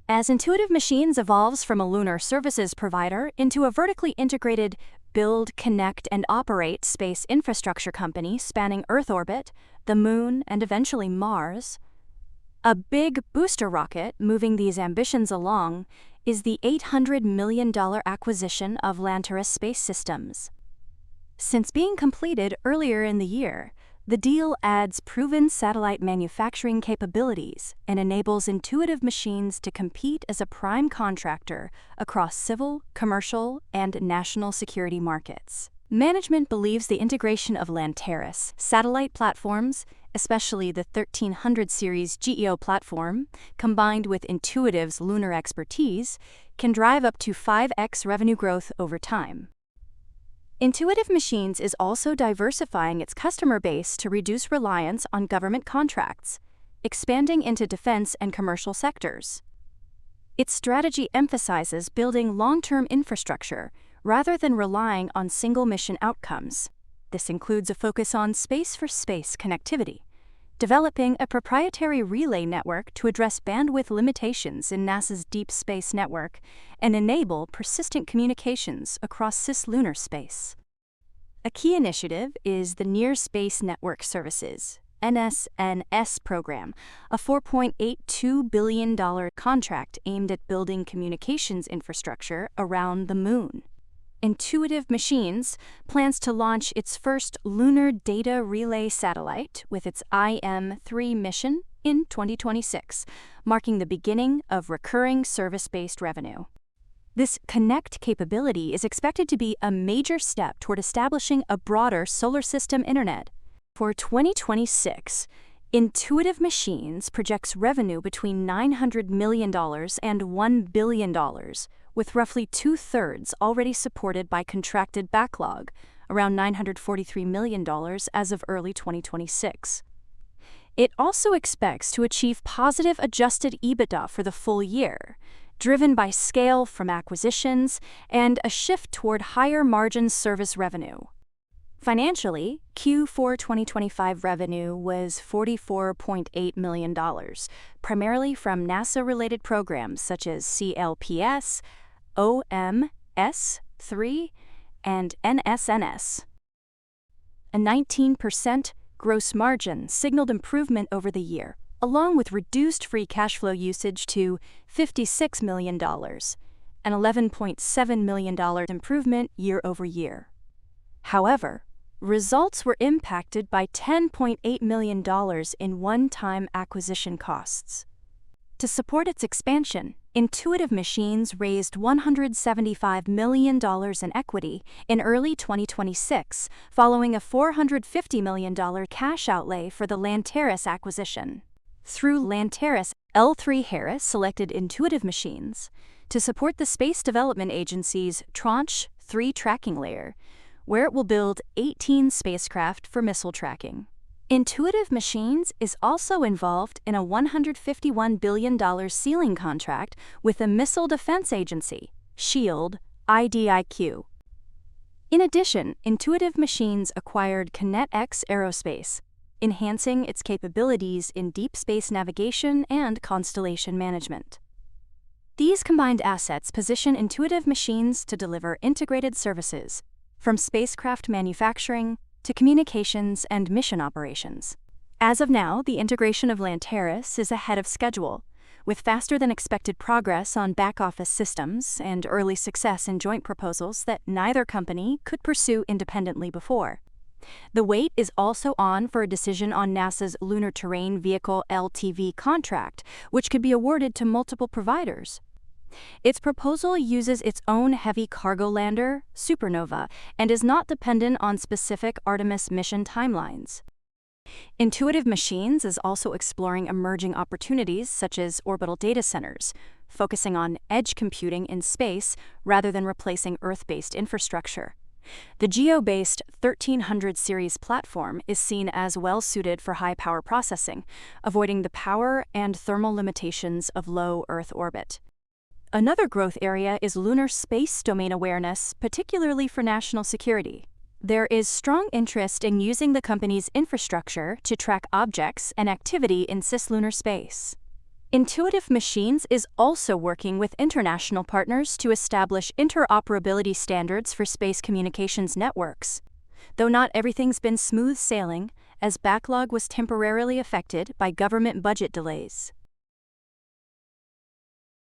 As Intuitive Machines evolves from a lunar services provider into a vertically integrated build, connect, and operate space infrastructure company spanning Earth orbit, the Moon, and eventually Mars, a big booster rocket moving these ambitions along is the $800 million acquisition of LUNR Space Systems. Since being completed earlier in the year, the deal adds proven satellite manufacturing capabilities and enables Intuitive Machines to compete as a prime contractor across civil, commercial, and national security markets. Management believes the integration of LUNR satellite platforms, especially the 1300 series GEO platform, combined with Intuitive's lunar expertise, can drive up to 5x revenue growth over time. Intuitive Machines is also diversifying its customer base to reduce reliance on government contracts, expanding into defense and commercial sectors. Its strategy emphasizes building long-term infrastructure rather than relying on single mission outcomes. This includes a focus on space-for-space connectivity, developing a proprietary relay network to address bandwidth limitations in NASA's Deep Space Network and enable persistent communications across cislunar space. A key initiative is the Near Space Network Services (NSNS) program, a $4.82 billion contract aimed at building communications infrastructure around the Moon. Intuitive Machines plans to launch its first lunar data relay satellite with its IM-3 mission in 2026, marking the beginning of recurring service-based revenue. This Connect capability is expected to be a major step toward establishing a broader solar system internet. For 2026, Intuitive Machines projects revenue between $900 million and $1 billion, with roughly two-thirds already supported by contracted backlog, around $943 million as of early 2026. It also expects to achieve positive adjusted EBITDA for the full year, driven by scale from acquisitions and a shift toward higher-margin service revenue. Financially, Q4 2025 revenue was $44.8 million, primarily from NASA-related programs such as CLPS, OMS-3, and NSNS. A 19% gross margin signaled improvement over the year, along with reduced free cash flow usage to $56 million, an $11.7 million improvement year over year. However, results were impacted by $10.8 million in one-time acquisition costs. To support its expansion, Intuitive Machines raised $175 million in equity in early 2026, following a $450 million cash outlay for the LUNR acquisition. Through LUNR, L3Harris selected Intuitive Machines to support the Space Development Agency's Tranche 3 tracking layer, where it will build 18 spacecraft for missile tracking. Intuitive Machines is also involved in a $151 billion ceiling contract with the Missile Defense Agency, SHIELD, IDIQ. In addition, Intuitive Machines acquired KinetX Aerospace, enhancing its capabilities in deep space navigation and constellation management. These combined assets position Intuitive Machines to deliver integrated services, from spacecraft manufacturing to communications and mission operations. As of now, the integration of LUNR is ahead of schedule, with faster-than-expected progress on back-office systems and early success in joint proposals that neither company could pursue independently before. The wait is also on for a decision on NASA's Lunar Terrain Vehicle (LTV) contract, which could be awarded to multiple providers. Its proposal uses its own heavy cargo lander, Supernova, and is not dependent on specific Artemis mission timelines. Intuitive Machines is also exploring emerging opportunities such as orbital data centers, focusing on edge computing in space rather than replacing Earth-based infrastructure. The GEO-based 1300 series platform is seen as well-suited for high-power processing, avoiding the power and thermal limitations of low Earth orbit. Another growth area is lunar space domain awareness, particularly for national security. There is strong interest in using the company's infrastructure to track objects and activity in cislunar space. Intuitive Machines is also working with international partners to establish interoperability standards for space communications networks. Though not everything's been smooth sailing, as backlog was temporarily affected by government budget delays.